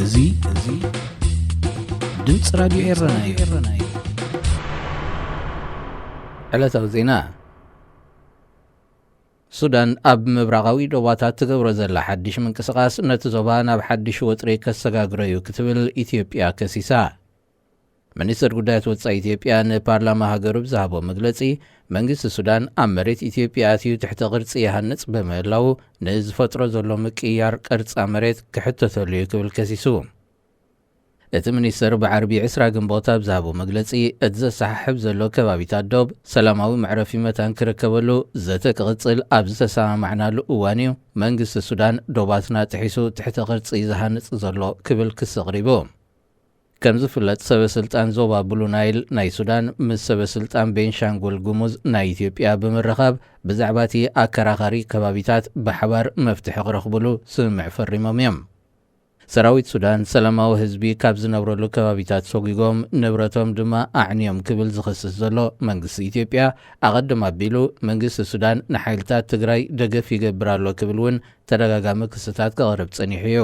እዙይ ድምጽ ራዲዮ ኤረና ዕለታዊ ዜና ሱዳን ኣብ ምብራቃዊ ዶባታት ትገብሮ ዘላ ሓድሽ ምንቅስቃስ ነቲ ዞባ ናብ ሓድሽ ወጥሪ ከሰጋግሮ እዩ ክትብል ኢትዮጵያ ከሲሳ ሚኒስትር ጉዳያት ወጻኢ ኢትዮጵያ ንፓርላማ ሃገሩ ብዝሃቦ መግለጺ መንግስቲ ሱዳን ኣብ መሬት ኢትዮጵያ ኣትዩ ትሕቲ ቅርጺ ይሃንጽ በምህላው ንዝፈጥሮ ዘሎ ምቅያር ቅርጻ መሬት ክሕተተሉ እዩ ክብል ከሲሱ እቲ ሚኒስትር ብዓርቢ 20 ግንቦት ብዝሃቦ መግለጺ እቲ ዘሰሓሕብ ዘሎ ከባቢታት ዶብ ሰላማዊ መዕረፊ መታን ክርከበሉ ዘተ ክቕጽል ኣብ ዝተሰማማዕናሉ እዋን እዩ መንግስቲ ሱዳን ዶባትና ጥሒሱ ትሕቲ ቅርጺ ዝሃንጽ ዘሎ ክብል ክስ ኣቕሪቡ ከም ዝፍለጥ ሰበስልጣን ዞባ ብሉ ናይል ናይ ሱዳን ምስ ሰበስልጣን ቤንሻንጉል ጉሙዝ ናይ ኢትዮጵያ ብምርኻብ ብዛዕባ እቲ ኣከራኻሪ ከባቢታት ብሓባር መፍትሒ ክረኽብሉ ስምምዕ ፈሪሞም እዮም ሰራዊት ሱዳን ሰላማዊ ህዝቢ ካብ ዝነብረሉ ከባቢታት ሰጉጎም ንብረቶም ድማ ኣዕንዮም ክብል ዝኽስስ ዘሎ መንግስቲ ኢትዮጵያ ኣቐድም ኣቢሉ መንግስቲ ሱዳን ንሓይልታት ትግራይ ደገፍ ይገብር ኣሎ ክብል እውን ተደጋጋሚ ክስታት ከቕርብ ጸኒሑ እዩ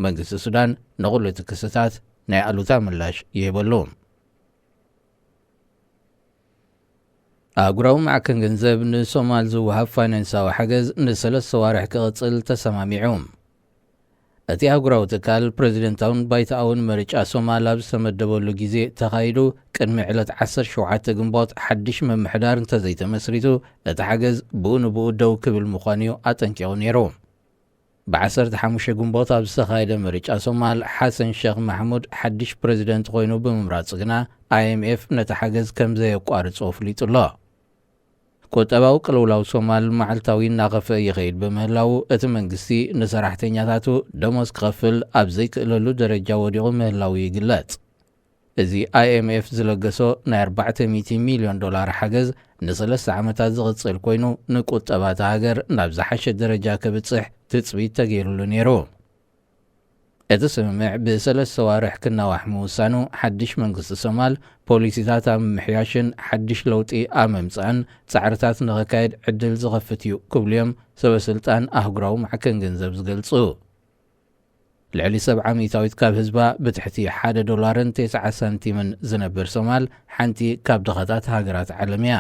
መንግስቲ ሱዳን ንኹሉ እቲ ክስታት ናይ ኣሉታ ምላሽ ይህበሉ ኣህጉራዊ ማዕከን ገንዘብ ንሶማል ዝውሃብ ፋይናንሳዊ ሓገዝ ንሰለስተ ዋርሕ ክቕጽል ተሰማሚዑ እቲ ኣህጉራዊ ትካል ፕሬዚደንታውን ባይታውን ምርጫ ሶማል ኣብ ዝተመደበሉ ግዜ ተኻይዱ ቅድሚ ዕለት 17 ግንቦት ሓድሽ መምሕዳር እንተዘይተመስሪቱ እቲ ሓገዝ ብኡ ንብኡ ደው ክብል ምዃኑ እዩ ኣጠንቂቑ ነይሩ ብ15 ግንቦት ኣብ ዝተኻየደ ምርጫ ሶማል ሓሰን ሼክ ማሕሙድ ሓድሽ ፕሬዚደንት ኮይኑ ብምምራፁ ግና IMF ነቲ ሓገዝ ከም ዘየቋርጾ ኣፍሊጡ ኣሎ ቁጠባዊ ቅልውላው ሶማል መዓልታዊ እናኸፍአ ይኸይድ በምህላው እቲ መንግስቲ ንሰራሕተኛታቱ ደሞዝ ክኸፍል ኣብ ዘይክእለሉ ደረጃ ወዲቑ ምህላው ይግለጽ እዚ IMF ዝለገሶ ናይ $400 ሚልዮን ሓገዝ ን3 ዓመታት ዝቕጽል ኮይኑ ንቁጠባት ሃገር ናብ ዝሓሸ ደረጃ ከብጽሕ ትጽቢት ተገይሩሉ ነይሩ እቲ ስምምዕ ብሰለስተ ዋርሕ ክናዋሕ ምውሳኑ ሓድሽ መንግስቲ ሶማል ፖሊሲታት ኣብ ምሕያሽን ሓድሽ ለውጢ ኣብ ምምጻእን ጻዕርታት ንኸካየድ ዕድል ዝኸፍት እዩ ክብሉ እዮም ሰበስልጣን ኣህጉራዊ ማዕከን ገንዘብ ዝገልጹ ልዕሊ 70 ሚእታዊት ካብ ህዝባ ብትሕቲ $1.9 ሳንቲምን ዝነብር ሶማል ሓንቲ ካብ ድኻታት ሃገራት ዓለም እያ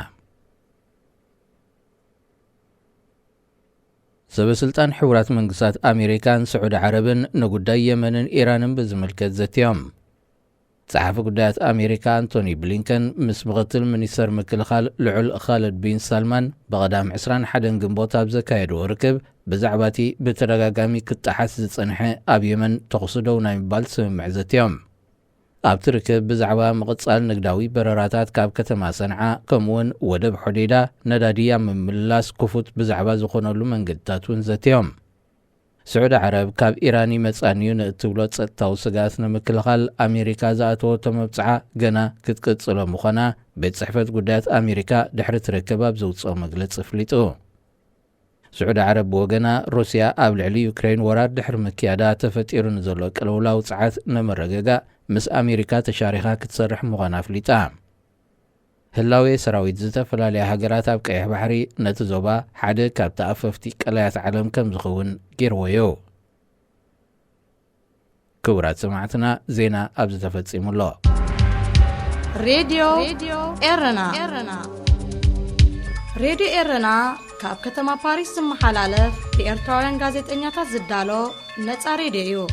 ሰበስልጣን ሕቡራት መንግስታት ኣሜሪካን ስዑድ ዓረብን ንጉዳይ የመንን ኢራንን ብዝምልከት ዘትዮም ጸሓፊ ጉዳያት ኣሜሪካ አንቶኒ ብሊንከን ምስ ምክትል ሚኒስተር ምክልኻል ልዑል ኻልድ ቢን ሳልማን በቐዳም 21 ግንቦት ኣብ ዘካየድዎ ርክብ ብዛዕባ እቲ ብተደጋጋሚ ክጣሓስ ዝጸንሐ ኣብ የመን ተኹሲ ደው ናይ ምባል ስምምዕ ዘትዮም ኣብቲ ርክብ ብዛዕባ ምቕጻል ንግዳዊ በረራታት ካብ ከተማ ሰንዓ ከምኡውን ወደብ ሖዴዳ ነዳዲ ኣብ ምምላስ ክፉት ብዛዕባ ዝኾነሉ መንገድታት እውን ዘትዮም ስዑድ ዓረብ ካብ ኢራን መጻንዩ ንእትብሎ ጸጥታዊ ስጋት ንምክልኻል ኣሜሪካ ዝኣተወቶ መብጽዓ ገና ክትቅጽሎ ምዃና ቤት ጽሕፈት ጉዳያት ኣሜሪካ ድሕሪ ትርክብ ኣብ ዘውፅኦ መግለጺ ኣፍሊጡ ስዑድ ዓረብ ብወገና ሩስያ ኣብ ልዕሊ ዩክሬን ወራር ድሕሪ ምክያዳ ተፈጢሩ ንዘሎ ቅልውላው ጸዓት ንምርግጋእ ምስ ኣሜሪካ ተሻሪኻ ክትሰርሕ ምዃና ኣፍሊጣ ህላዌ ሰራዊት ዝተፈላለየ ሃገራት ኣብ ቀይሕ ባሕሪ ነቲ ዞባ ሓደ ካብ ተኣፈፍቲ ቀላያት ዓለም ከም ዝኸውን ገይርዎ እዩ ክቡራት ሰማዕትና ዜና ኣብዚ ተፈጺሙሎ ሬድዮ ኤረና ካብ ከተማ ፓሪስ ዝመሓላለፍ ብኤርትራውያን ጋዜጠኛታት ዝዳሎ ነፃ ሬድዮ እዩ